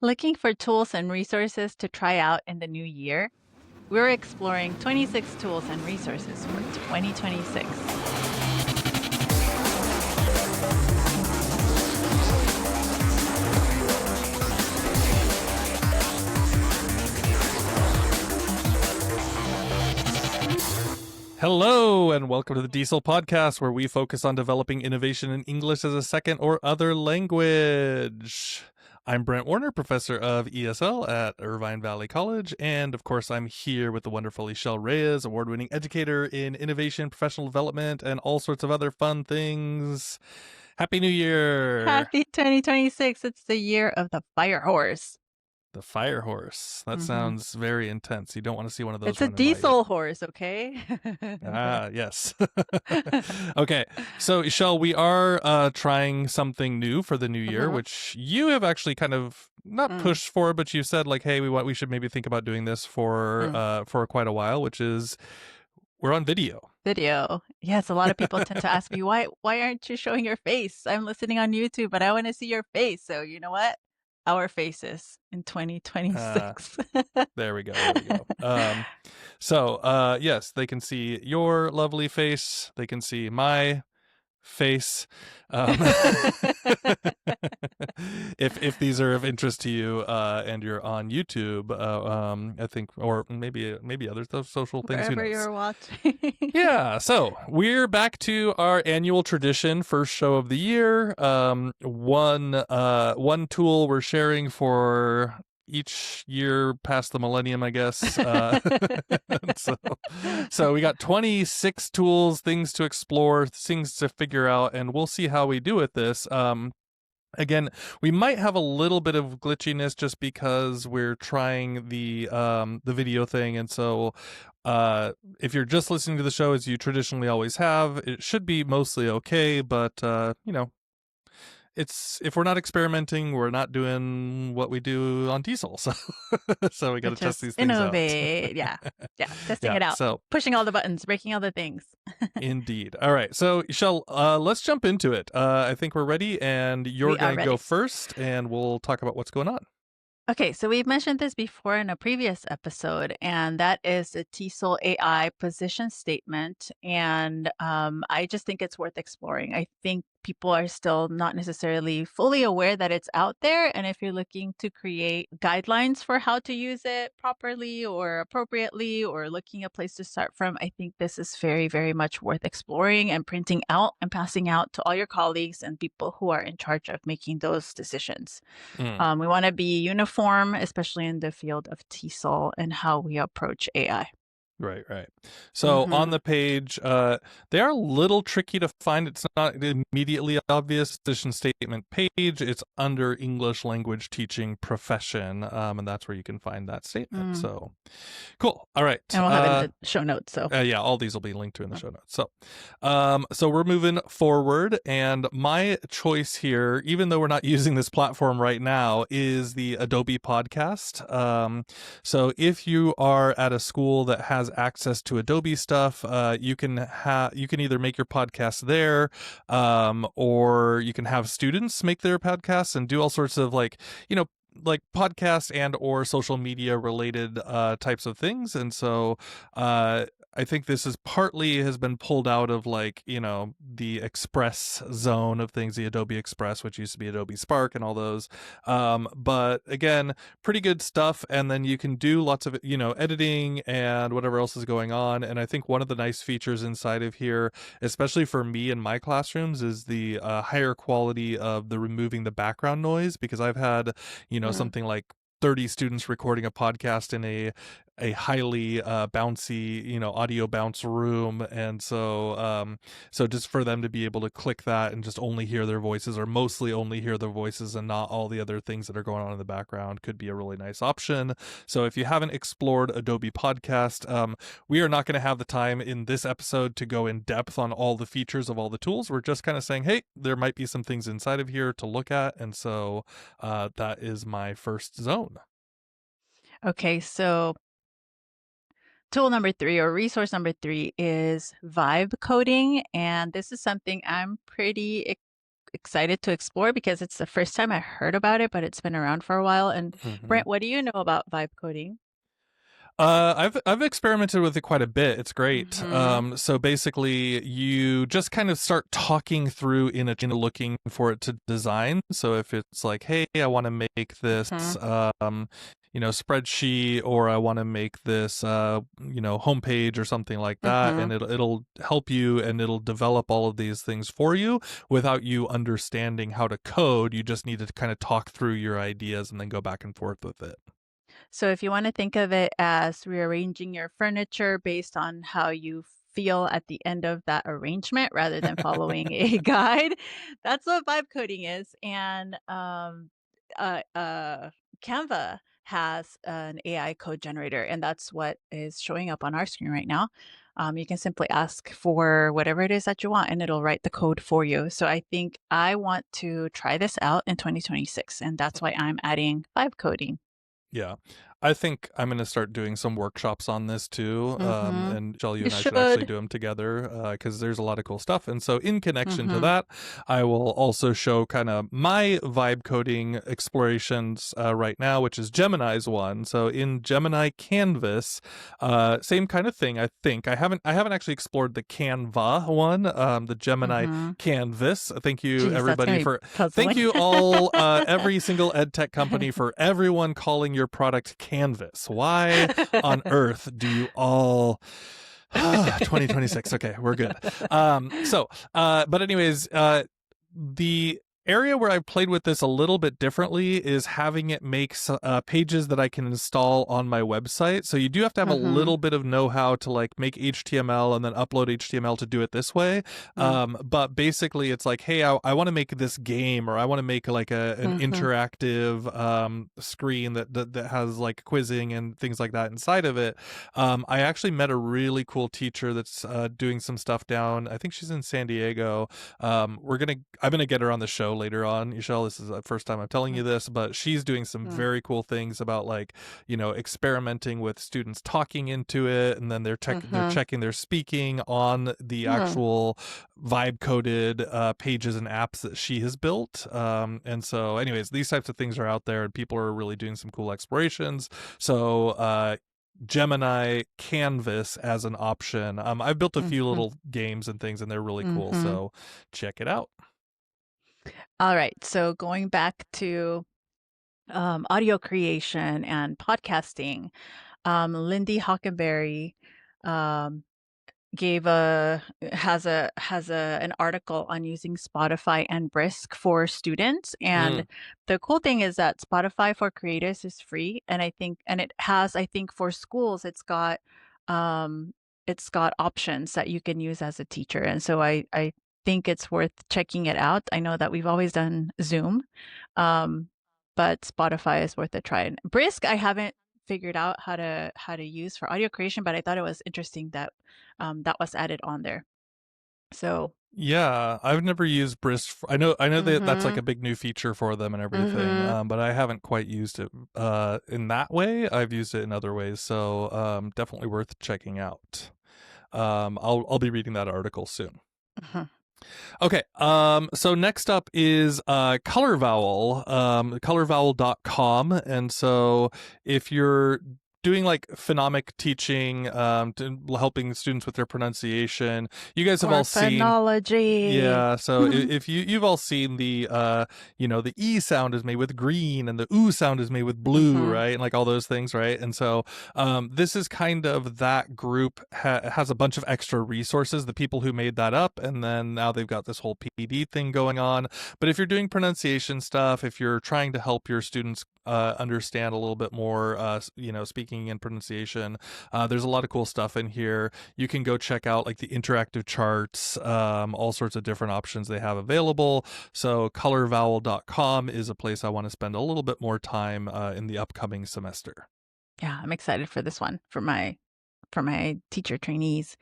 Looking for tools and resources to try out in the new year? We're exploring 26 tools and resources for 2026. Hello, and welcome to the DIESOL podcast, where we focus on developing innovation in English as a second or other language. I'm Brent Warner, professor of ESL at Irvine Valley College, and of course I'm here with the wonderful Ishel Reyes, award-winning educator in innovation, professional development, and all sorts of other fun things. Happy New Year! Happy 2026. It's the year of the fire horse. The fire horse. That sounds very intense. You don't want to see one of those. It's a running by you. diesel horse, okay? Yes. Okay. So, Ishel, we are trying something new for the new year, which you have actually kind of not pushed for, but you said like, hey, we should maybe think about doing this for quite a while, which is we're on video. Video. Yes, a lot of people tend to ask me, why aren't you showing your face? I'm listening on YouTube, but I want to see your face. So you know what? Our faces in 2026. There we go. Yes, they can see your lovely face. They can see my face. If these are of interest to you and you're on YouTube, I think, or maybe other social things. Wherever who knows? you're watching. Yeah, so we're back to our annual tradition, first show of the year. One tool we're sharing for each year past the millennium, I guess. So we got 26 tools, things to explore, things to figure out, and we'll see how we do with this. Again, we might have a little bit of glitchiness just because we're trying the video thing, and so if you're just listening to the show as you traditionally always have, it should be mostly okay. But it's if we're not experimenting, we're not doing what we do on DIESOL. So we got to test these things out. Innovate. Yeah, testing it out. So pushing all the buttons, breaking all the things. Indeed. All right. So, Ishel, let's jump into it. I think we're ready, and you're going to go first, and we'll talk about what's going on. Okay, so we've mentioned this before in a previous episode, and that is the DIESOL AI position statement. And I just think it's worth exploring. I think people are still not necessarily fully aware that it's out there. And if you're looking to create guidelines for how to use it properly or appropriately, or looking a place to start from, I think this is very, very much worth exploring and printing out and passing out to all your colleagues and people who are in charge of making those decisions. We want to be uniform, especially in the field of DIESOL and how we approach AI. Right. So on the page, they are a little tricky to find. It's not immediately obvious. Position statement page. It's under English language teaching profession, and that's where you can find that statement. So cool. All right. And we'll have it in the show notes. So yeah, all these will be linked to in the show notes. So we're moving forward, and my choice here, even though we're not using this platform right now, is the Adobe Podcast. So if you are at a school that has access to Adobe stuff, you can either make your podcast there, or you can have students make their podcasts and do all sorts of like podcast and or social media related types of things. And so I think this is partly has been pulled out of the Express zone of things, the Adobe Express, which used to be Adobe Spark and all those. But again, pretty good stuff. And then you can do lots of, editing and whatever else is going on. And I think one of the nice features inside of here, especially for me in my classrooms, is the higher quality of the removing the background noise, because I've had, something like 30 students recording a podcast in a highly bouncy, audio bounce room. And so just for them to be able to click that and just only hear their voices, or mostly only hear their voices and not all the other things that are going on in the background, could be a really nice option. So if you haven't explored Adobe Podcast, we are not going to have the time in this episode to go in depth on all the features of all the tools. We're just kind of saying, hey, there might be some things inside of here to look at. And so that is my first zone. Okay, so tool number 3, or resource number 3, is vibe coding. And this is something I'm pretty excited to explore because it's the first time I heard about it, but it's been around for a while. And Mhm. Brent, what do you know about vibe coding? I've experimented with it quite a bit. It's great. Mm-hmm. So basically, you just kind of start talking through in a looking for it to design. So if it's like, hey, I want to make Mm-hmm. this, spreadsheet, or I want to make this, homepage or something like that, Mm-hmm. and it'll help you and it'll develop all of these things for you without you understanding how to code. You just need to kind of talk through your ideas and then go back and forth with it. So if you want to think of it as rearranging your furniture based on how you feel at the end of that arrangement rather than following a guide, that's what vibe coding is. And uh, uh, Canva has an AI code generator, and that's what is showing up on our screen right now. You can simply ask for whatever it is that you want, and it'll write the code for you. So I think I want to try this out in 2026, and that's why I'm adding vibe coding. Yeah. I think I'm going to start doing some workshops on this too. Mhm. And Michelle, you You and I should actually should. do them together because there's a lot of cool stuff. And so, in connection to Mhm. that, I will also show kind of my vibe coding explorations right now, which is Gemini's one. So, in Gemini Canvas, same kind of thing. I think I haven't actually explored the Canva one, the Gemini Mhm. Canvas. Thank you, Geez, that's everybody, gonna be for thank puzzling. you all, every single ed tech company, for everyone calling your product Canvas. Why on earth do you all 2026? Okay, we're good. But anyways, the area where I've played with this a little bit differently is having it make pages that I can install on my website. So you do have to have a Mhm. little bit of know-how to like make HTML and then upload HTML to do it this way. Mm. But basically it's like, hey, I want to make this game, or I want to make like an Mhm. interactive screen that has like quizzing and things like that inside of it. I actually met a really cool teacher that's doing some stuff down. I think she's in San Diego. I'm gonna get her on the show later on, Michelle. This is the first time I'm telling you Mm. this, but she's doing some Mm. very cool things about like, experimenting with students talking into it, and then they're Mhm. checking their speaking on the Mm. actual vibe coded pages and apps that she has built. And so, anyways, these types of things are out there, and people are really doing some cool explorations. So, Gemini Canvas as an option. I've built a few Mhm. little games and things, and they're really cool. Mhm. So check it out. All right. So going back to audio creation and podcasting, Lindy Hockenberry um, gave a has an article on using Spotify and Brisk for students. And Mm, the cool thing is that Spotify for creators is free, and it has, I think, for schools it's got options that you can use as a teacher. And so I think it's worth checking it out. I know that we've always done Zoom, um, but Spotify is worth a try. And Brisk, I haven't figured out how to use for audio creation, but I thought it was interesting that that was added on there. So, yeah, I've never used Brisk. I know that that's like mhm, a big new feature for them and everything. mhm. But I haven't quite used it in that way. I've used it in other ways. So definitely worth checking out. I'll be reading that article soon. Mhm. Okay. So next up is Color Vowel, colorvowel.com. And so if you're doing like phonomic teaching, helping students with their pronunciation, you guys have Or all seen. phonology. Yeah, so if you've all seen the the E sound is made with green and the oo sound is made with blue, Mhm, right? And like all those things, right? And so this is kind of that group has a bunch of extra resources, the people who made that up, and then now they've got this whole PD thing going on. But if you're doing pronunciation stuff, if you're trying to help your students understand a little bit more, speaking and pronunciation, there's a lot of cool stuff in here. You can go check out like the interactive charts, all sorts of different options they have available. So colorvowel.com is a place I want to spend a little bit more time in the upcoming semester. yeah, I'm excited for this one for my teacher trainees.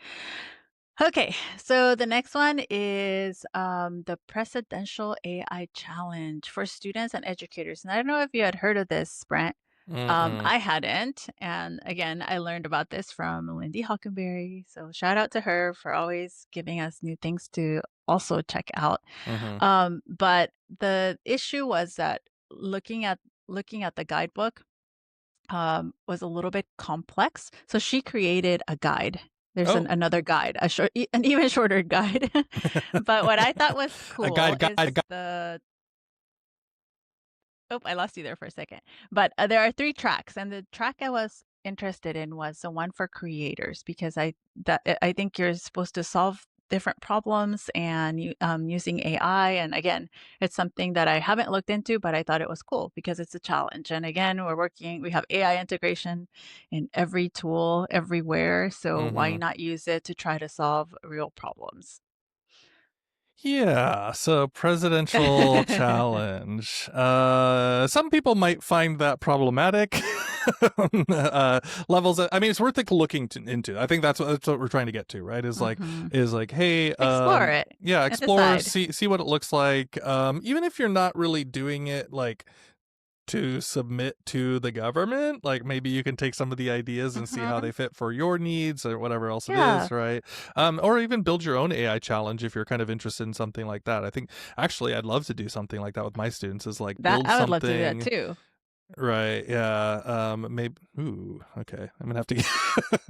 Okay, so the next one is the Presidential AI Challenge for students and educators. And I don't know if you had heard of this, Brent. Mm-mm. I hadn't, and again, I learned about this from Lindy Hockenberry, so shout out to her for always giving us new things to also check out. Mm-hmm. But the issue was that looking at the guidebook, was a little bit complex, so she created a guide. There's Oh, another guide, an even shorter guide. But what I thought was a cool guide, is the Oh, I lost you there for a second. But there are 3 tracks, and the track I was interested in was the one for creators because I think you're supposed to solve different problems and using AI. And again, it's something that I haven't looked into, but I thought it was cool because it's a challenge. And again, we have AI integration in every tool, everywhere. So why Mm-hmm. not use it to try to solve real problems? Yeah, so presidential challenge. Some people might find that problematic. Levels. I mean, it's worth looking into. I think that's what we're trying to get to, right? Hmm. Is like, hey, Explore it yeah, and explore, decide. see what it looks like. Even if you're not really doing it like to submit to the government, like maybe you can take some of the ideas and see how Hmm. they fit for your needs or whatever else it Yeah, is, right? Or even build your own AI challenge if you're kind of interested in something like that. I think actually I'd love to do something like that with my students, is like that build I would love to do that something. too. Right, yeah. Maybe, ooh, okay, I'm gonna have to get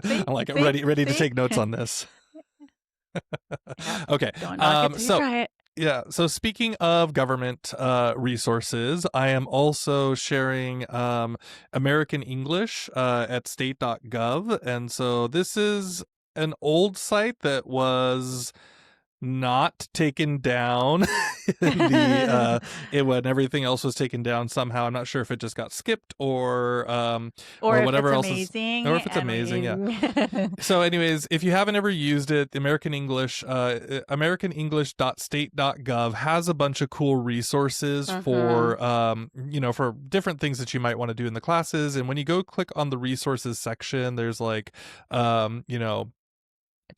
See? I'm like See? ready to See? take notes on this. Yep. Okay. Don't knock it till you So try it. yeah. So speaking of government resources, I am also sharing American English at state.gov. And so this is an old site that was not taken down in the when everything else was taken down somehow. I'm not sure if it just got skipped Or or if it's whatever else is, amazing or if it's and amazing. Yeah. we So, anyways, if you haven't ever used it, the American English, AmericanEnglish.state.gov has a bunch of cool resources Mhm. for, for different things that you might want to do in the classes. And when you go click on the resources section, there's like,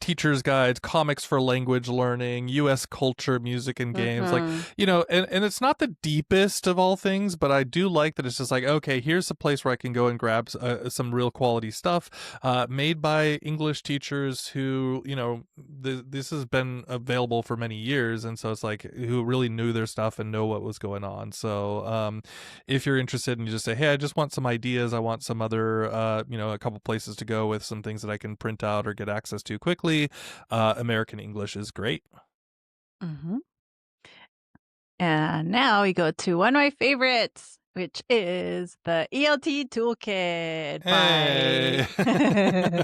teachers guides, comics for language learning, US culture, music and games, like, Mhm. and it's not the deepest of all things, but I do like that it's just like, okay, here's a place where I can go and grab some real quality stuff made by English teachers who, this has been available for many years, and so it's like who really knew their stuff and know what was going on. So if you're interested and you just say, hey, I just want some ideas, I want some other a couple places to go with some things that I can print out or get access to quickly, American English is great. Mhm. And now we go to one of my favorites, which is the ELT Toolkit by Hey.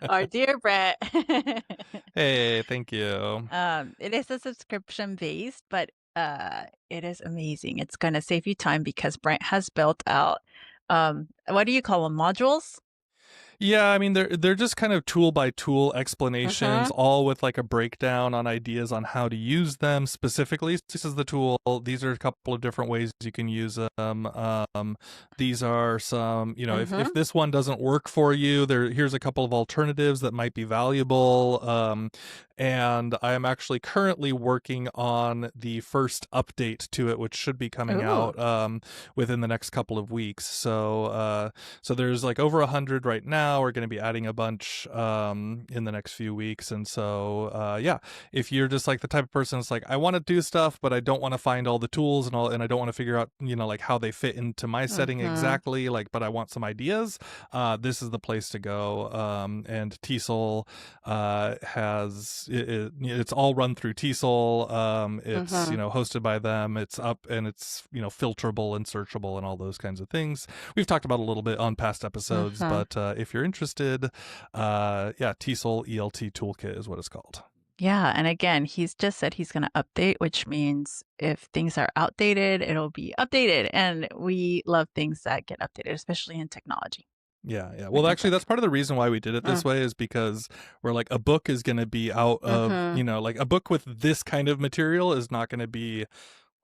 our dear Brett. Hey, thank you. It is a subscription based, but it is amazing. It's going to save you time because Brent has built out what do you call them? Modules? Yeah, I mean they're just kind of tool by tool explanations, Mhm. all with like a breakdown on ideas on how to use them specifically. This is the tool. These are a couple of different ways you can use them. These are some, if Mhm. this one doesn't work for you, here's a couple of alternatives that might be valuable. And I am actually currently working on the first update to it, which should be coming Ooh. out within the next couple of weeks. So there's like over 100 right now. We're going to be adding a bunch in the next few weeks. And so, yeah, if you're just like the type of person that's like, I want to do stuff, but I don't want to find all the tools and all, and I don't want to figure out, like how they fit into my setting Mhm. exactly, like, but I want some ideas, this is the place to go. And TESOL it's all run through TESOL. It's, Mhm. hosted by them. It's up and it's, filterable and searchable and all those kinds of things. We've talked about a little bit on past episodes, Mhm. but if you're interested, yeah, TESOL ELT Toolkit is what it's called. Yeah, and again, he's just said he's going to update, which means if things are outdated, it'll be updated. And we love things that get updated, especially in technology. Yeah, yeah. I Well, think actually, that's that's part of the reason why we did it this mm, way is because we're like, a book is going to be out of, mhm. like a book with this kind of material is not going to be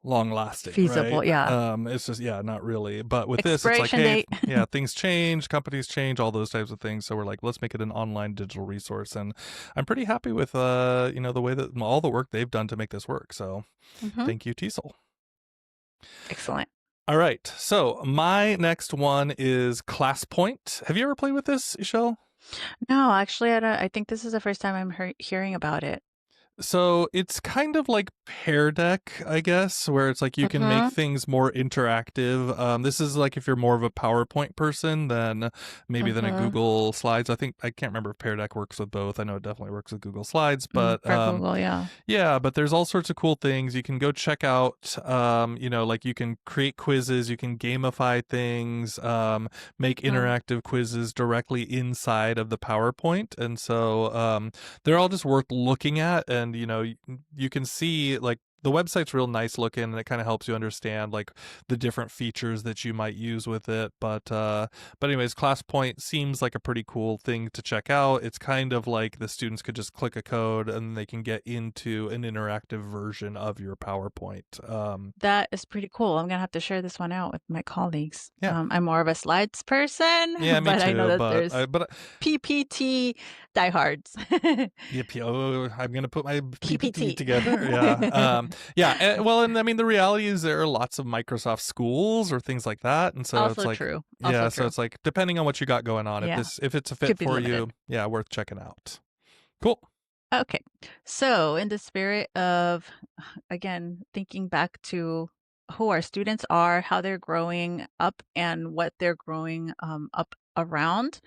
long lasting, right? Feasible. Yeah. It's just, yeah, not really. But with this, it's like, Expiration hey, date. yeah, things change, companies change, all those types of things. So we're like, let's make it an online digital resource. And I'm pretty happy with, the way that all the work they've done to make this work. So Mhm. thank you, TESOL. Excellent. All right. So my next one is Class Point. Have you ever played with this, Michelle? No, actually, I think this is the first time I'm hearing about it. So it's kind of like Pear Deck, I guess, where it's like you can make Mm-hmm. things more interactive. This is like if you're more of a PowerPoint person than maybe than a Mm-hmm. Google Slides. I think I can't remember if Pear Deck works with both. I know it definitely works with Google Slides, but For Google, yeah. yeah, but there's all sorts of cool things. You can go check out, like you can create quizzes, you can gamify things, make Mm. interactive quizzes directly inside of the PowerPoint. And so they're all just worth looking at. And, you can see like the website's real nice looking and it kind of helps you understand like the different features that you might use with it. But anyways, Class Point seems like a pretty cool thing to check out. It's kind of like the students could just click a code and they can get into an interactive version of your PowerPoint. That is pretty cool. I'm gonna have to share this one out with my colleagues. Yeah, I'm more of a slides person, yeah, me but I know too. that But there's I, but PPT diehards. Yep. Oh, I'm gonna put my PPT PPT. together. Yeah. Yeah. Well, and I mean, the reality is there are lots of Microsoft schools or things like that, and so it's Also like, true. Also yeah. So true. it's like depending on what you got going on, Yeah, if it's a fit could be for you, limited. yeah, worth checking out. Cool. Okay. So, in the spirit of, again, thinking back to who our students are, how they're growing up, and what they're growing up around,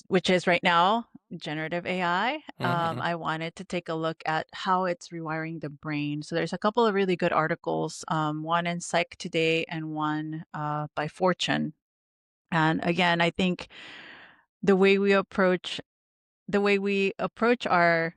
which is right now generative AI, Hmm. I wanted to take a look at how it's rewiring the brain. So, there's a couple of really good articles, one in Psych Today and one by Fortune. And again, I think the way we approach our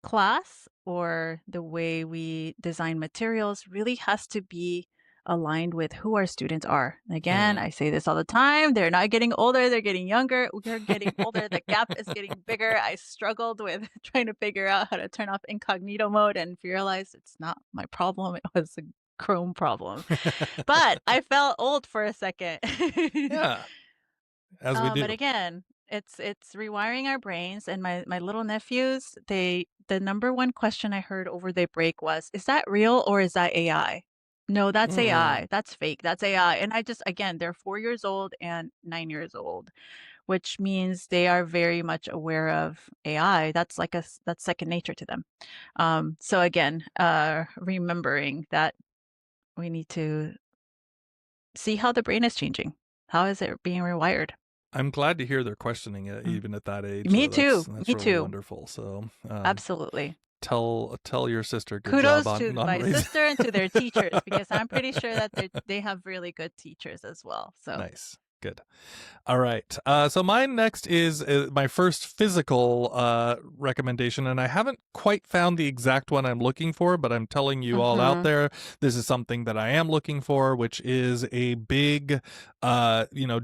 class or the way we design materials really has to be aligned with who our students are. Again, Hmm. I say this all the time. They're not getting older, they're getting younger. We're getting older. The gap is getting bigger. I struggled with trying to figure out how to turn off incognito mode and realized it's not my problem. It was a Chrome problem. But I felt old for a second. Yeah, as we But do. again, it's rewiring our brains. And my little nephews, the number one question I heard over their break was, "Is that real or is that AI?" No, that's Mm. AI. That's fake. That's AI. And I just again, they're 4 years old and 9 years old, which means they are very much aware of AI. That's like that's second nature to them. So again, remembering that we need to see how the brain is changing. How is it being rewired? I'm glad to hear they're questioning it Mm. even at that age. Me That's too. that's Me really too. wonderful. So Absolutely. tell your sister good job Kudos on to on my raising. sister and to their teachers because I'm pretty sure that they have really good teachers as well. So, Nice. Good. All right. So mine next is my first physical recommendation, and I haven't quite found the exact one I'm looking for, but I'm telling you all out mhm. there, this is something that I am looking for, which is a big,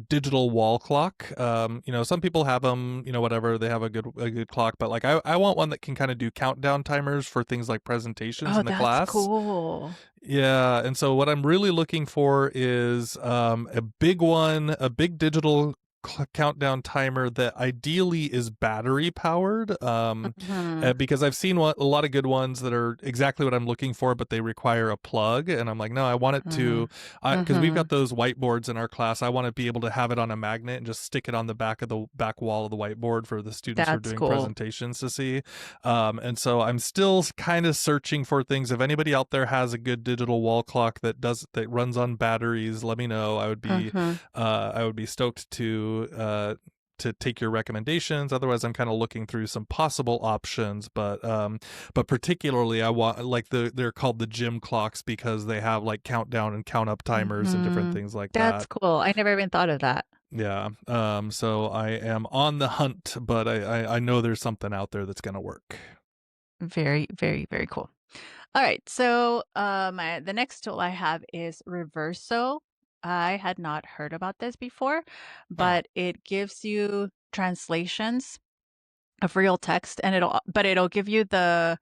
digital wall clock. Some people have them, whatever, they have a good clock, but like I want one that can kind of do countdown timers for things like presentations Oh, in the that's class. cool. Yeah, and so what I'm really looking for is a big one, a big digital countdown timer that ideally is battery powered. Mhm. Because I've seen a lot of good ones that are exactly what I'm looking for, but they require a plug, and I'm like, no, I want it to, Mhm. because we've got Mhm. those whiteboards in our class. I want to be able to have it on a magnet and just stick it on the back wall of the whiteboard for the students who are That's doing cool. presentations to see. And so I'm still kind of searching for things. If anybody out there has a good digital wall clock that runs on batteries, let me know. Mhm. I would be stoked to take your recommendations. Otherwise, I'm kind of looking through some possible options, but particularly I want like they're called the gym clocks because they have like countdown and count up timers and different Mhm. things like That's that. cool. I never even thought of that. Yeah. So I am on the hunt, but I know there's something out there that's gonna work. Very, very, very cool. All right. So, the next tool I have is Reverso. I had not heard about this before, Huh. but it gives you translations of real text, and it'll give you the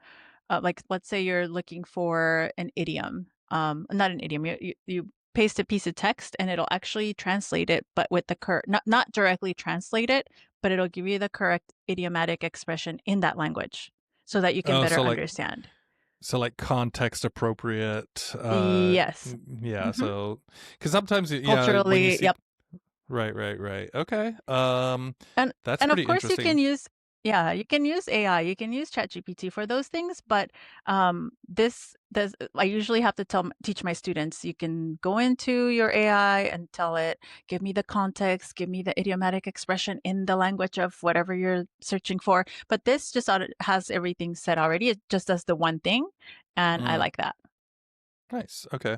like, let's say you're looking for an idiom, not an idiom. You paste a piece of text, and it'll actually translate it, but with the not directly translate it, but it'll give you the correct idiomatic expression in that language, so that you can Oh, better so like understand. So like context appropriate. Yes. Yeah. Hmm. So because sometimes, yeah, when you Culturally, see, yep. right, right, right. Okay. And That's and of pretty course you can interesting. use, yeah, you can use AI, you can use ChatGPT for those things, but this does, I usually have to teach my students, you can go into your AI and tell it, give me the context, give me the idiomatic expression in the language of whatever you're searching for. But this just has everything set already. It just does the one thing, and I Mm. like that. Nice. Okay.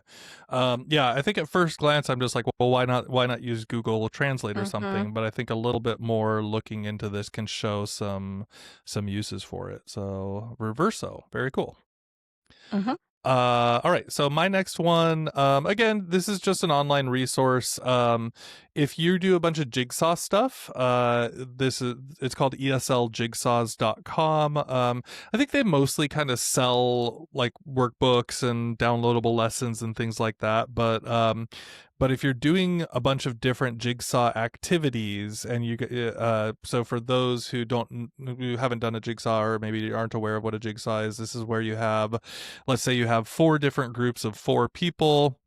Yeah, I think at first glance I'm just like, well, why not use Google Translate or Hmm. something? But I think a little bit more looking into this can show some uses for it. So Reverso, very cool. Hmm. All right. So my next one, again, this is just an online resource. If you do a bunch of jigsaw stuff, it's called eslJigsaws.com. I think they mostly kind of sell like workbooks and downloadable lessons and things like that. But if you're doing a bunch of different jigsaw activities, and so for those who haven't done a jigsaw or maybe aren't aware of what a jigsaw is, this is where you have, let's say you have four different groups of four people,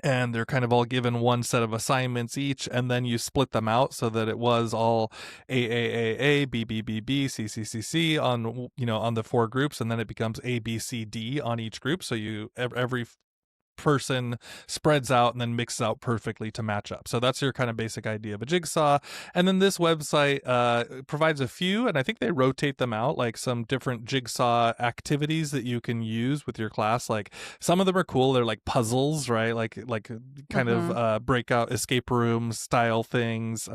and they're kind of all given one set of assignments each, and then you split them out so that it was all A, B, B, B, B, C, C, C, C on, on the four groups, and then it becomes A, B, C, D on each group. So every person spreads out and then mixes out perfectly to match up. So that's your kind of basic idea of a jigsaw. And then this website provides a few, and I think they rotate them out, like some different jigsaw activities that you can use with your class. Like some of them are cool. They're like puzzles, right? Like kind of Hmm. breakout escape room style things,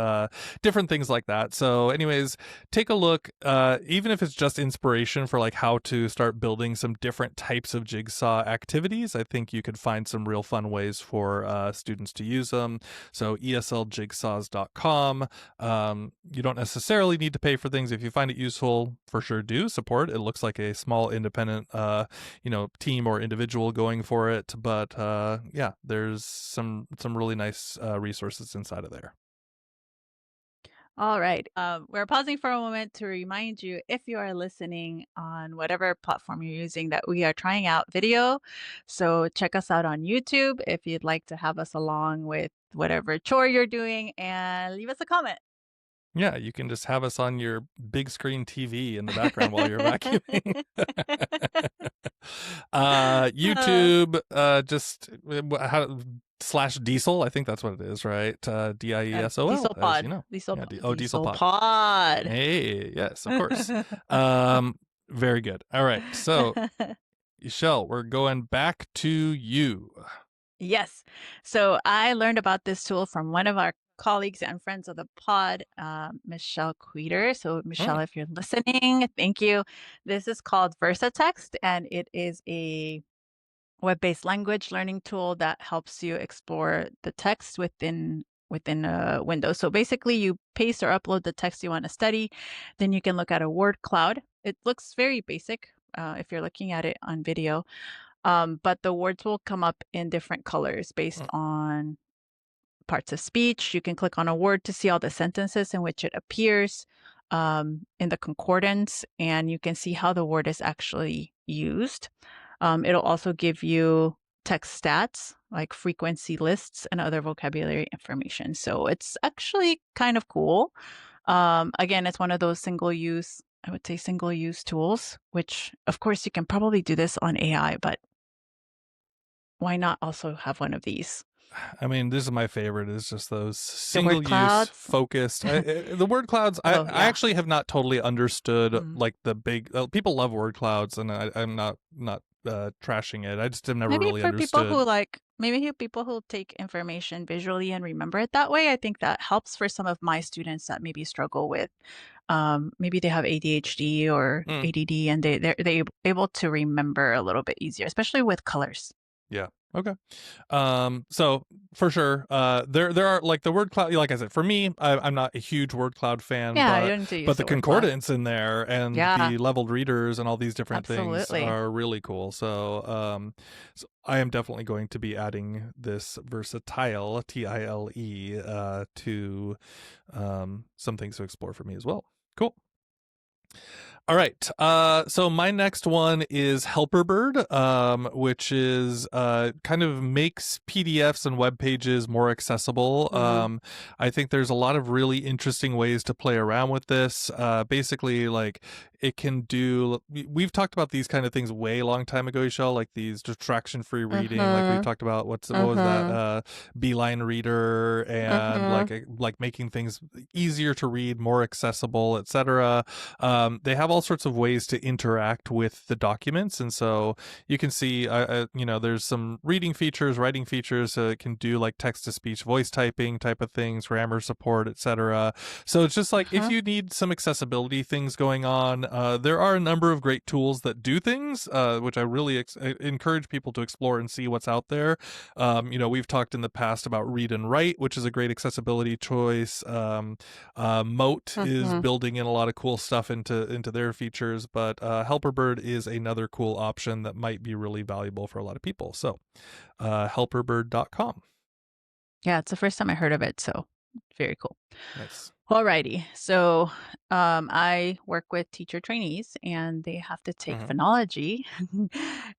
different things like that. So anyways, take a look, even if it's just inspiration for like how to start building some different types of jigsaw activities. I think you could find some real fun ways for students to use them. So ESLJigsaws.com. You don't necessarily need to pay for things. If you find it useful, for sure do support. It looks like a small independent team or individual going for it. But yeah, there's some really nice resources inside of there. All right. We're pausing for a moment to remind you, if you are listening on whatever platform you're using, that we are trying out video. So check us out on YouTube if you'd like to have us along with whatever chore you're doing, and leave us a comment. Yeah, you can just have us on your big screen TV in the background while you're vacuuming. Uh, YouTube, just how slash diesel. I think that's what it is, right? DIESOL, Diesel as you Pod. know. Diesel, Yeah. Diesel Diesel pod. Pod. Hey, yes, of course. Um, very good. All right. So, Michelle, we're going back to you. Yes. So I learned about this tool from one of our colleagues and friends of the pod, Michelle Queter. So, Hmm. Michelle, if you're listening, thank you. This is called VersaText, and it is a web-based language learning tool that helps you explore the text within a window. So basically, you paste or upload the text you want to study, then you can look at a word cloud. It looks very basic if you're looking at it on video, but the words will come up in different colors based on parts of speech. You can click on a word to see all the sentences in which it appears in the concordance, and you can see how the word is actually used. It'll also give you text stats like frequency lists and other vocabulary information. So it's actually kind of cool. Again, it's one of those I would say single use tools, which of course you can probably do this on AI, but why not also have one of these? I mean, this is my favorite. Is just those The word single-use, clouds. focused. The word clouds. I, Oh, I yeah. actually have not totally understood Mm. like the big. People love word clouds, and I'm not trashing it. I just have never Maybe really for people understood. who people who take information visually and remember it that way, I think that helps for some of my students that maybe struggle with, maybe they have ADHD or Mm, ADD, and they're able to remember a little bit easier, especially with colors. yeah. Okay. So for sure, there are like the word cloud. Like I said, for me, I'm not a huge word cloud fan, Yeah, you but don't need to but use the the word cloud. concordance in there and Yeah, the leveled readers and all these different things absolutely. are really cool. So I am definitely going to be adding this versatile TILE to some things to explore for me as well. Cool. All right. So my next one is Helperbird, which is kind of makes PDFs and web pages more accessible. Mm-hmm. I think there's a lot of really interesting ways to play around with this. Basically, like it can do. We've talked about these kind of things way long time ago, Michelle, like these distraction-free reading. Like we've Mm-hmm. talked about what was that? Mm-hmm. Beeline Reader and Mm-hmm. like making things easier to read, more accessible, etc. They have all sorts of ways to interact with the documents, and so you can see, there's some reading features, writing features. So it can do like text to speech, voice typing type of things, grammar support, etc. So it's just like if Mm-hmm. you need some accessibility things going on, there are a number of great tools that do things, which I really encourage people to explore and see what's out there. We've talked in the past about Read and Write, which is a great accessibility choice. Moat is Mm-hmm. building in a lot of cool stuff into their features, but Helperbird is another cool option that might be really valuable for a lot of people. So, helperbird.com. Yeah, it's the first time I heard of it, so very cool. Nice. Alrighty. So I work with teacher trainees and they have to take Mm-hmm. phonology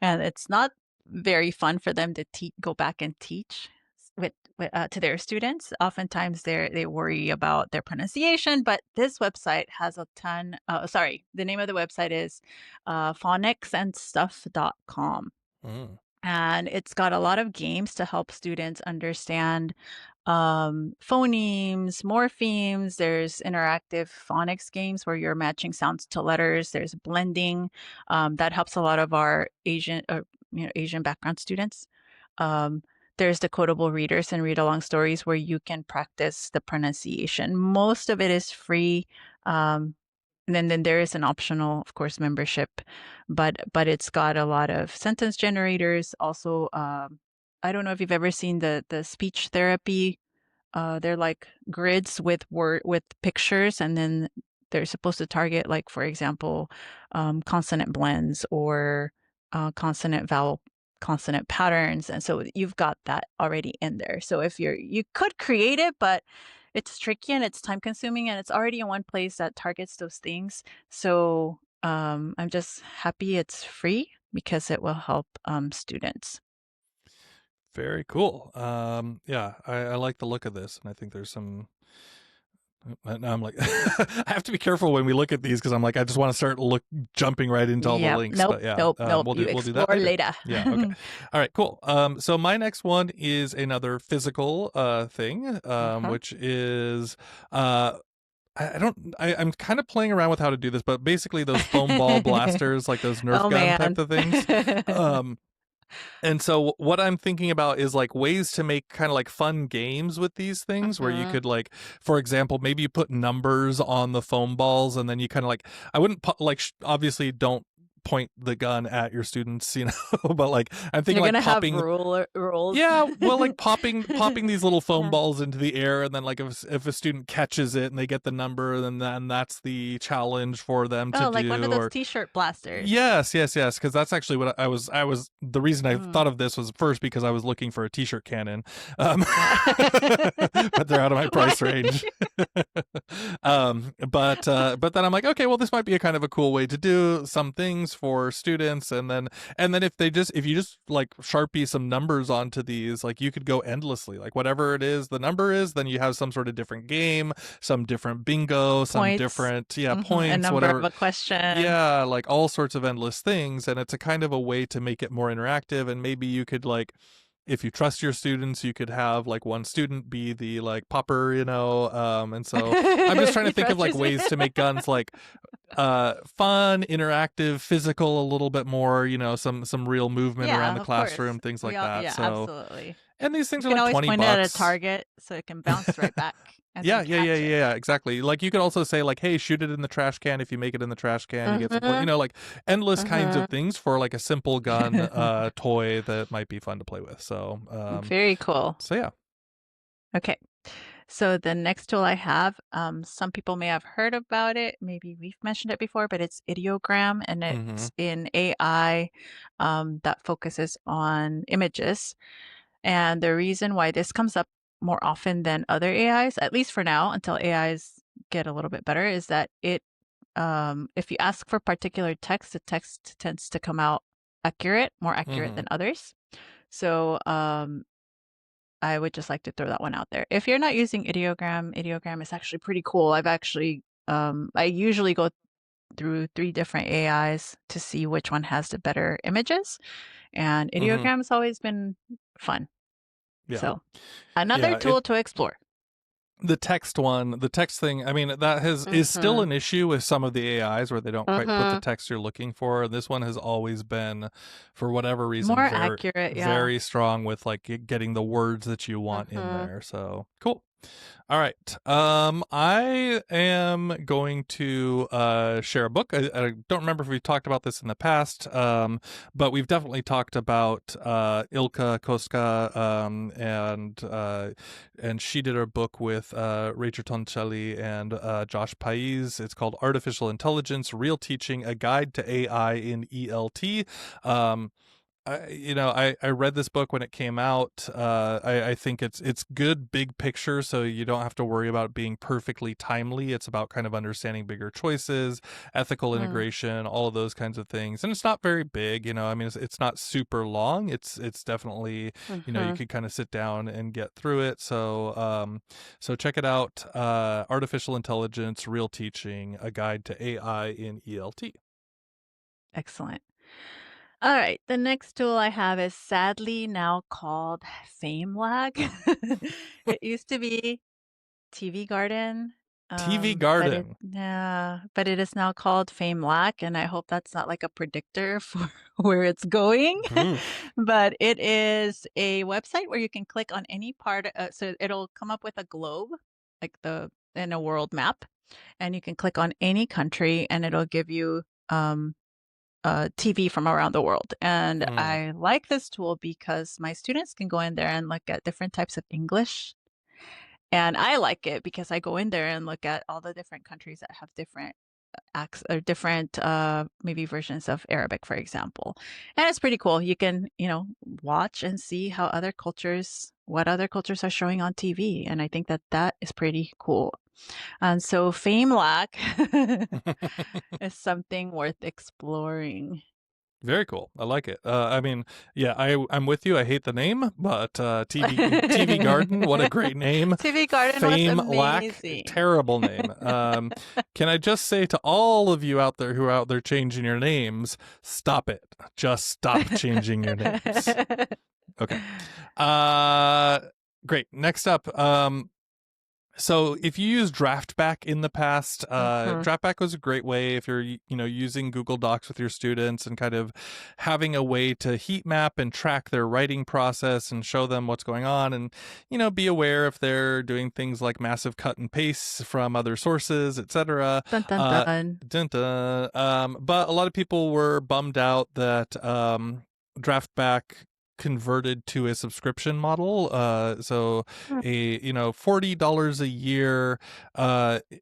and it's not very fun for them to go back and teach to their students. Oftentimes they worry about their pronunciation, but this website has a ton. Sorry, the name of the website is phonicsandstuff.com. Mm. And it's got a lot of games to help students understand phonemes, morphemes. There's interactive phonics games where you're matching sounds to letters. There's blending that helps a lot of our Asian background students. Um, there's decodable readers and read along stories where you can practice the pronunciation. Most of it is free. Um, and then there is an optional, of course, membership, but it's got a lot of sentence generators. Also, I don't know if you've ever seen the speech therapy. They're like grids with pictures, and then they're supposed to target, like for example, consonant blends or consonant vowel consonant patterns, and so you've got that already in there. So if you could create it, but it's tricky and it's time consuming, and it's already in one place that targets those things. So I'm just happy it's free because it will help students. Very cool. Yeah, I like the look of this, and I think there's some. Now I'm like, I have to be careful when we look at these because I'm like, I just want to start jumping right into all the Yep. links. Nope. But yeah, Nope. Nope. You we'll do that explore later. later. Yeah. Okay. All right. Cool. So my next one is another physical thing, Uh-huh. which is I don't. I'm kind of playing around with how to do this, but basically those foam ball blasters, like those Nerf Oh gun type man. of things. Um, and so what I'm thinking about is like ways to make kind of like fun games with these things where you Mhm. could like, for example, maybe you put numbers on the foam balls and then you kind of like, I wouldn't obviously don't point the gun at your students, but like I'm thinking You're like gonna have popping. rules. Yeah, well, like popping these little foam Yeah. balls into the air, and then like if a student catches it and they get the number, then that's the challenge for them to Oh, like one of do. those Or T-shirt blasters. yes, because that's actually what I was. The reason I Mm. thought of this was first because I was looking for a T-shirt cannon, Yeah. but they're out of my Why? price range. But then I'm like, okay, well, this might be a kind of a cool way to do some things for students, and then if you just like Sharpie some numbers onto these, like you could go endlessly, like whatever it is the number is, then you have some sort of different game, some different bingo, some Points. different A points, number of whatever. a question. Yeah, like all sorts of endless things, and it's a kind of a way to make it more interactive. And maybe you could like, if you trust your students, you could have like one student be the like popper, and so I'm just trying to You think of trust like your ways to make guns like fun, interactive, physical, a little bit more, some real movement around Yeah, the of course. classroom, things like that. Yeah, So, absolutely. and these You things are can like always 20 point it at a bucks. target so it can bounce right back and Yeah, then yeah, yeah, catch it. yeah, exactly. Like you could also say like, "Hey, shoot it in the trash can. If you make it in the trash can, you get some point." Mhm. Like endless kinds of Mhm. things for like a simple gun toy that might be fun to play with. So, Very cool. yeah. Okay. So the next tool I have, some people may have heard about it. Maybe we've mentioned it before, but it's Ideogram, and Mm-hmm. it's in AI that focuses on images. And the reason why this comes up more often than other AIs, at least for now, until AIs get a little bit better, is that it if you ask for particular text, the text tends to come out more accurate Mm-hmm. than others. So I would just like to throw that one out there. If you're not using ideogram is actually pretty cool. I usually go through 3 different AIs to see which one has the better images, and Mm-hmm. ideogram has always been fun. Yeah. So another Yeah. tool to explore. The text thing, I mean, that is still Mm-hmm. an issue with some of the AIs where they don't quite put the Mm-hmm. text you're looking for. This one has always been, for whatever More reason, accurate, yeah. very strong with like getting the words that you want in Mm-hmm. there. So cool. All right. I am going to share a book. I don't remember if we've talked about this in the past, but we've definitely talked about Ilka Koska, and she did a book with Rachel Toncelli and Josh Pais. It's called Artificial Intelligence: Real Teaching: A Guide to AI in ELT. Um, I read this book when it came out. I think it's good big picture, so you don't have to worry about it being perfectly timely. It's about kind of understanding bigger choices, ethical Mm. integration, all of those kinds of things. And it's not very big, I mean, it's not super long. It's definitely, you Mm-hmm. could kind of sit down and get through it. So check it out. Artificial Intelligence: Real Teaching: A Guide to AI in ELT. Excellent. All right, the next tool I have is sadly now called FameLag. It used to be TV Garden, TV but it Garden. yeah, but it is now called FameLag, and I hope that's not like a predictor for where it's going. Oof. But it is a website where you can click on any part, so it'll come up with a globe, like the in a world map, and you can click on any country, and it'll give you TV from around the world. And Mm. I like this tool because my students can go in there and look at different types of English. And I like it because I go in there and look at all the different countries that have different acts or different maybe versions of Arabic, for example. And it's pretty cool. You can, watch and see what other cultures are showing on TV. And I think that that is pretty cool. And so FameLac is something worth exploring. Very cool. I like it. I mean, yeah, I'm with you. I hate the name, but TV Garden, what a great name. TV Garden was Fame Lack, amazing. terrible name. Can I just say to all of you out there who are out there changing your names, stop it. Just stop changing your names. Okay. Uh, Great. Next up, so if you use DraftBack in the past, Mhm. DraftBack was a great way if you're, using Google Docs with your students and kind of having a way to heat map and track their writing process and show them what's going on and, be aware if they're doing things like massive cut and paste from other sources, etc. Dun dun Uh, dun. but a lot of people were bummed out that DraftBack converted to a subscription model. So Mm. a $40 a year.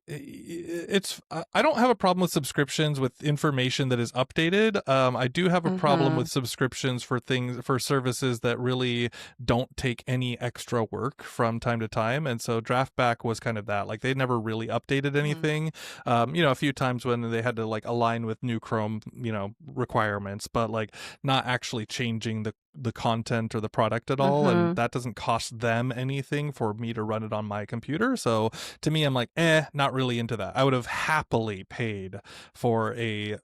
It's I don't have a problem with subscriptions with information that is updated. I do have a problem with Mhm. subscriptions for services that really don't take any extra work from time to time. And so Draftback was kind of that. Like they never really updated Mhm. anything. A few times when they had to like align with new Chrome, requirements, but like not actually changing the content or the product at all, and Mhm. that doesn't cost them anything for me to run it on my computer. So to me, I'm like, not really into that. I would have happily paid for a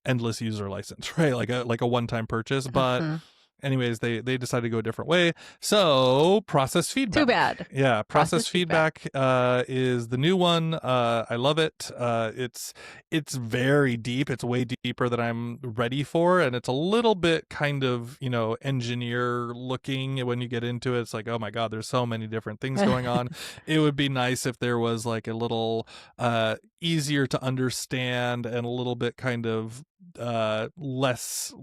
endless user license, right? Like a one-time purchase, but Mhm. anyways, they decided to go a different way. So process Too feedback. bad. Yeah, process Process feedback. feedback is the new one. I love it. It's very deep. It's way deeper than I'm ready for, and it's a little bit kind of engineer looking when you get into it. It's like, oh my god, there's so many different things going on. It would be nice if there was like a little easier to understand and a little bit kind of less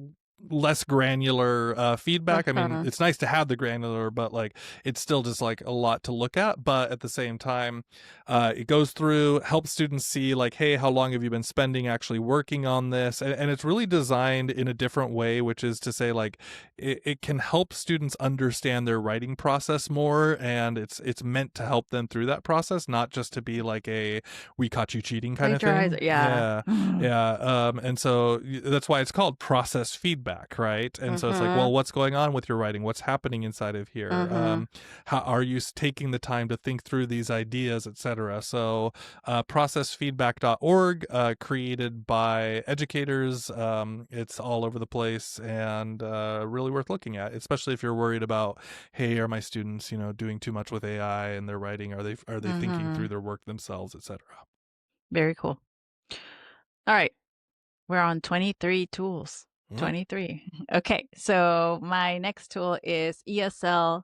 less granular feedback. I mean, Uh-huh. it's nice to have the granular, but like it's still just like a lot to look at. But at the same time, it goes through, helps students see like, hey, how long have you been spending actually working on this? And it's really designed in a different way, which is to say like it can help students understand their writing process more, and it's meant to help them through that process, not just to be like a we caught you cheating kind of Plagiarize. thing. Yeah. Yeah. Mm-hmm. Yeah. And so that's why it's called process feedback, right? And so it's like, well, what's going on with your writing? What's happening inside of here? Mm-hmm. How are you taking the time to think through these ideas, etc.? So, processfeedback.org, created by educators. It's all over the place, and really worth looking at, especially if you're worried about, hey, are my students, doing too much with AI and their writing? Are they thinking Mm-hmm. through their work themselves, etc.? Very cool. All right. We're on 23 tools. Mm, 23. Okay. So my next tool is esl-bits.org.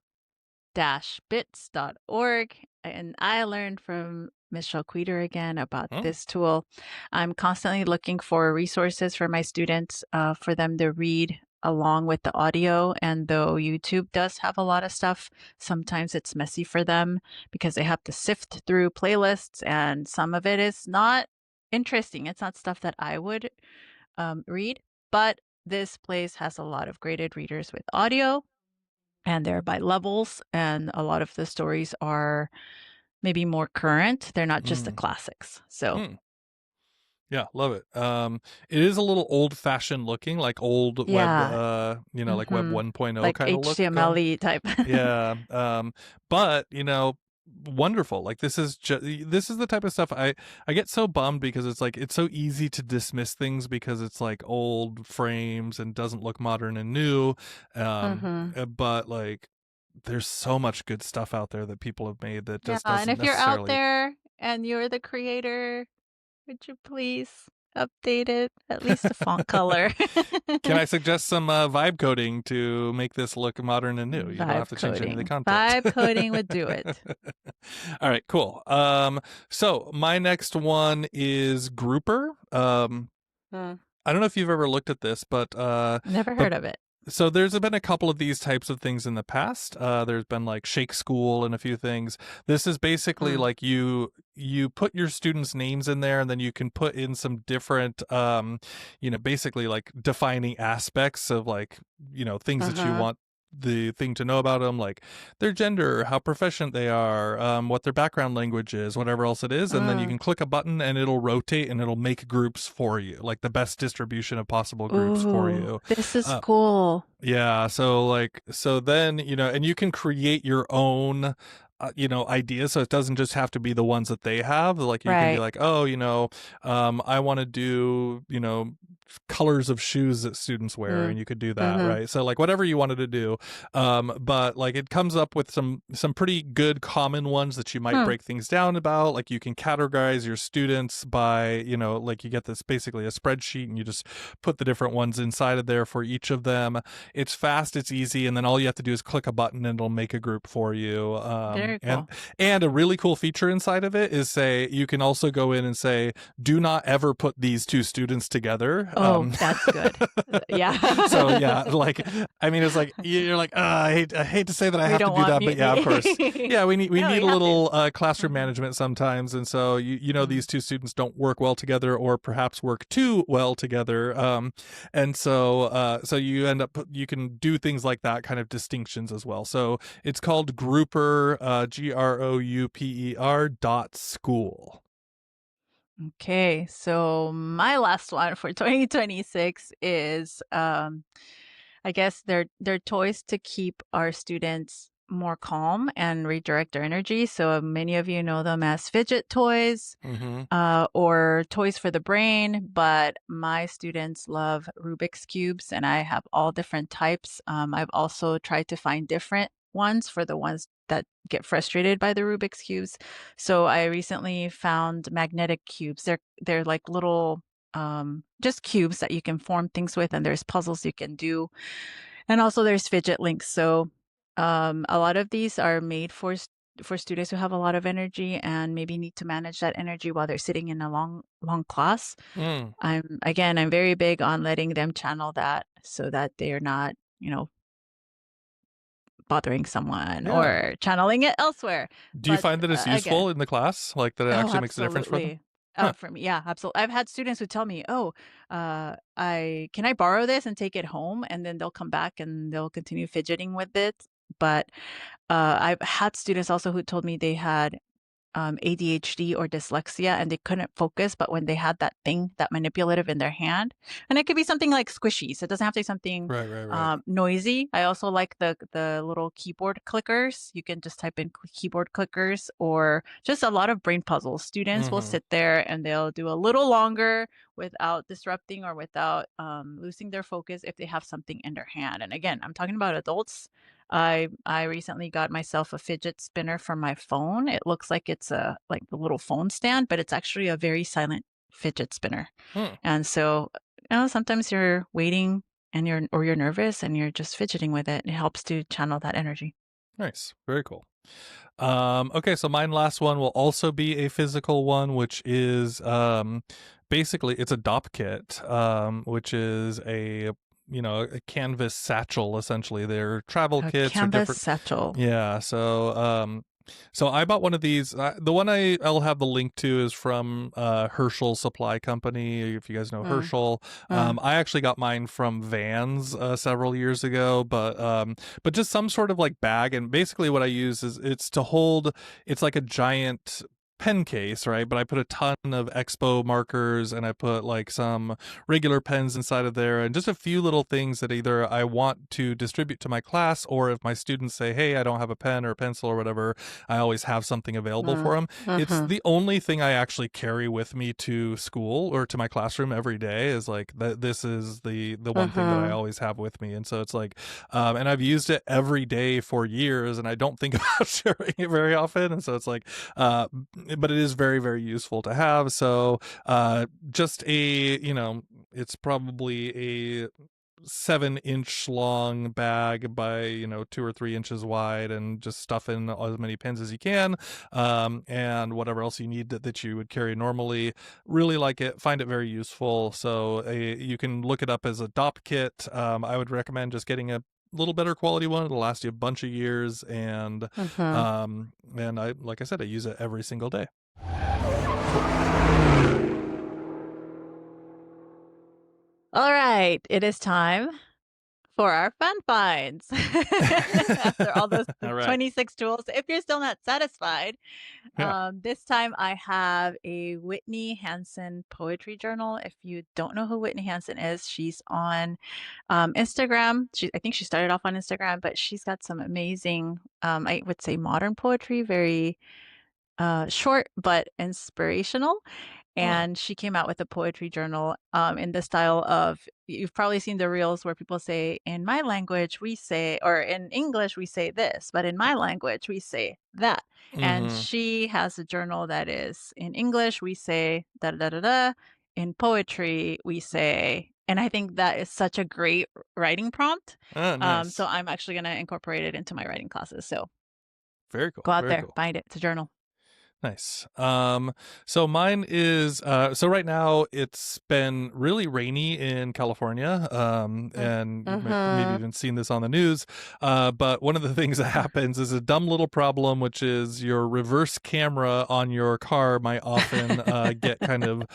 And I learned from Michelle Queter again about mm, this tool. I'm constantly looking for resources for my students for them to read along with the audio. And though YouTube does have a lot of stuff, sometimes it's messy for them because they have to sift through playlists, and some of it is not interesting. It's not stuff that I would read, but this place has a lot of graded readers with audio, and they're by levels, and a lot of the stories are maybe more current. They're not just the mm, classics. So mm. Yeah, love it. It is a little old fashioned looking, like old web, yeah. like web Mm-hmm. 1.0 Like kind of look. HTML type. Yeah. But wonderful. Like this is the type of stuff I get so bummed because it's like it's so easy to dismiss things because it's like old frames and doesn't look modern and new. Mm-hmm. But like there's so much good stuff out there that people have made that Yeah, just and doesn't if you're out necessarily. there and you're the creator, would you please update it? At least the font color. Can I suggest some vibe coding to make this look modern and new? You don't have Vibe to change any of the coding. content. Vibe coding would do it. All right, cool. So my next one is Grouper. Hmm. I don't know if you've ever looked at this, Never but heard of it. so there's been a couple of these types of things in the past. There's been like Shake School and a few things. This is basically Hmm. like you put your students' names in there, and then you can put in some different basically like defining aspects of like, things that you Uh-huh. want the thing to know about them, like their gender, how proficient they are, what their background language is, whatever else it is, and then you Mm. can click a button and it'll rotate and it'll make groups for you, like the best distribution of possible groups for Ooh, you. this is Uh, cool. yeah, so then, and you can create your own ideas, so it doesn't just have to be the ones that they have. Like you can be Right. like, oh, I want to do, colors of shoes that students wear, Mm. and you could do that, Mm-hmm. right? So like whatever you wanted to do. But like it comes up with some pretty good common ones that you might Hmm. break things down about. Like you can categorize your students by, like you get this basically a spreadsheet, and you just put the different ones inside of there for each of them. It's fast, it's easy, and then all you have to do is click a button and it'll make a group for you. Very And cool. and a really cool feature inside of it is say you can also go in and say, do not ever put these two students together. Oh, that's good. So yeah, Yeah. like I mean, it's like you're like, I hate to say that I We have to don't do want that, but yeah, of course, mutiny. yeah, we No, need you a have to. little classroom Hmm. management sometimes, and so Hmm. these two students don't work well together, or perhaps work too well together, and so you end up you can do things like that, kind of distinctions as well. So it's called Grouper, grouper.school. Okay, so my last one for 2026 is I guess they're toys to keep our students more calm and redirect their energy. So many of you know them as fidget toys, Mm-hmm. or toys for the brain, but my students love Rubik's cubes, and I have all different types. I've also tried to find different ones for the ones that get frustrated by the Rubik's cubes. So I recently found magnetic cubes. They're like little just cubes that you can form things with, and there's puzzles you can do, and also there's fidget links. So a lot of these are made for for students who have a lot of energy and maybe need to manage that energy while they're sitting in a long class. Mm. I'm very big on letting them channel that so that they're not, bothering someone Yeah. or channeling it elsewhere. Do you But find that it's useful again, in the class? Like that it oh, actually makes a difference for them? absolutely. Huh. For me, yeah, absolutely. I've had students who tell me, "Oh, I can I borrow this and take it home?" And then they'll come back and they'll continue fidgeting with it. But I've had students also who told me they had ADHD or dyslexia and they couldn't focus, but when they had that thing, that manipulative in their hand, and it could be something like squishy, so it doesn't have to be something Right, right, right. noisy. I also like the little keyboard clickers. You can just type in keyboard clickers or just a lot of brain puzzles. Students will Mhm. sit there and they'll do a little longer without disrupting or without losing their focus if they have something in their hand. And again, I'm talking about adults. I recently got myself a fidget spinner for my phone. It looks like it's a like the little phone stand, but it's actually a very silent fidget spinner. Hmm. And so, sometimes you're waiting and you're nervous and you're just fidgeting with it. It helps to channel that energy. Nice. Very cool. Okay, so mine last one will also be a physical one, which is basically it's a DOP kit, which is a canvas satchel essentially. They're travel A kits or canvas different. satchel. Yeah, so I bought one of these. The one I'll have the link to is from Herschel Supply Company. If you guys know Mm, Herschel, mm. I actually got mine from Vans several years ago, but just some sort of like bag. And basically, what I use is it's to hold. It's like a giant pen case, right? But I put a ton of expo markers and I put like some regular pens inside of there and just a few little things that either I want to distribute to my class or if my students say, hey, I don't have a pen or a pencil or whatever, I always have something available for Mm, them. It's mhm, the only thing I actually carry with me to school or to my classroom every day is like that. This is the one thing that I mhm. always have with me. And so it's like, and I've used it every day for years and I don't think about sharing it very often. And so it's like, uh, but it is very, very useful to have. So, just it's probably a 7-inch long bag by 2 or 3 inches wide and just stuff in as many pins as you can, and whatever else you need that you would carry normally. Really like it, find it very useful. So you can look it up as a DOP kit. I would recommend just getting a little better quality one. It'll last you a bunch of years, Mhm. and I like I said, I use it every single day. All right, it is time for our fun finds. After all those All right. 26 tools, if you're still not satisfied, Yeah. this time I have a Whitney Hansen poetry journal. If you don't know who Whitney Hansen is, she's on Instagram. I think she started off on Instagram, but she's got some amazing, I would say, modern poetry, very short but inspirational. Huh. And she came out with a poetry journal in the style of, you've probably seen the reels where people say, in my language, we say, or in English, we say this, but in my language, we say that. And Mm-hmm. she has a journal that is in English, we say da da da da. In poetry, we say, and I think that is such a great writing prompt. Oh, So nice. I'm actually going to incorporate it into my writing classes. So Very cool. go out Very there, cool. find it. It's a journal. Nice. So mine is so right now it's been really rainy in California. And you might maybe Mm-hmm. even seen this on the news. But one of the things that happens is a dumb little problem, which is your reverse camera on your car might often get kind of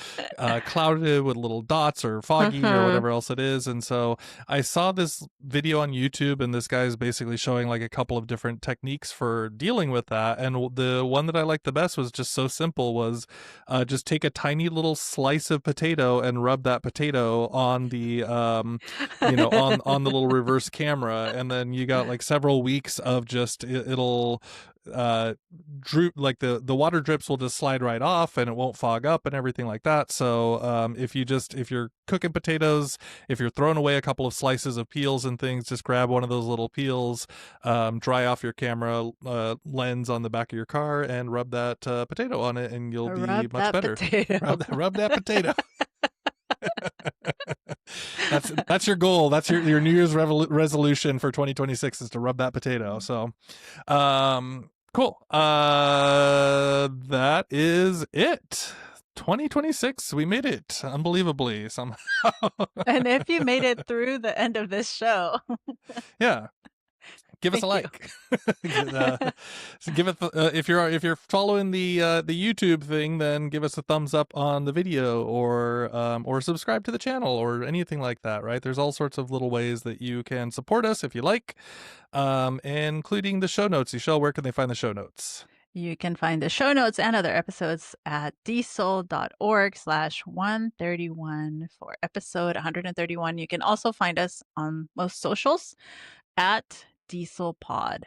clouded with little dots or foggy or Mm-hmm. whatever else it is. And so I saw this video on YouTube, and this guy is basically showing like a couple of different techniques for dealing with that. And the one that I liked the best was just so simple: was just take a tiny little slice of potato and rub that potato on the on the little reverse camera, and then you got like several weeks of just it'll droop, like the water drips will just slide right off and it won't fog up and everything like that. So if you're cooking potatoes, if you're throwing away a couple of slices of peels and things, just grab one of those little peels, dry off your camera lens on the back of your car and rub that potato on it and you'll be Rub much that better. potato. Rub that potato. That's your goal. That's your New Year's resolution for 2026 is to rub that potato. So, Cool. That is it. 2026. We made it unbelievably somehow. And if you made it through the end of this show, Yeah. Give us a thank you. like. Give it if you're following the YouTube thing, then give us a thumbs up on the video, or subscribe to the channel or anything like that. Right? There's all sorts of little ways that you can support us if you like, including the show notes. Michelle, where can they find the show notes? You can find the show notes and other episodes at diesel.org/131 for episode 131. You can also find us on most socials at Diesel Pod.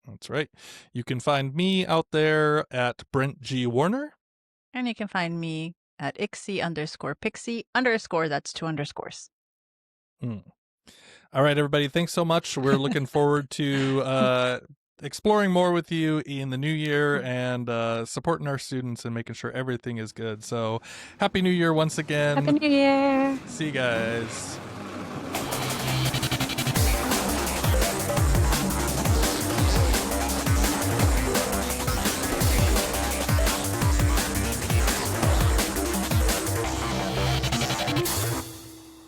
That's right. You can find me out there at Brent G. Warner. And you can find me at ixie_pixie_, that's 2 underscores. All right, everybody. Thanks so much. We're looking forward to exploring more with you in the new year and supporting our students and making sure everything is good. So happy new year once again. Happy New Year. See you guys.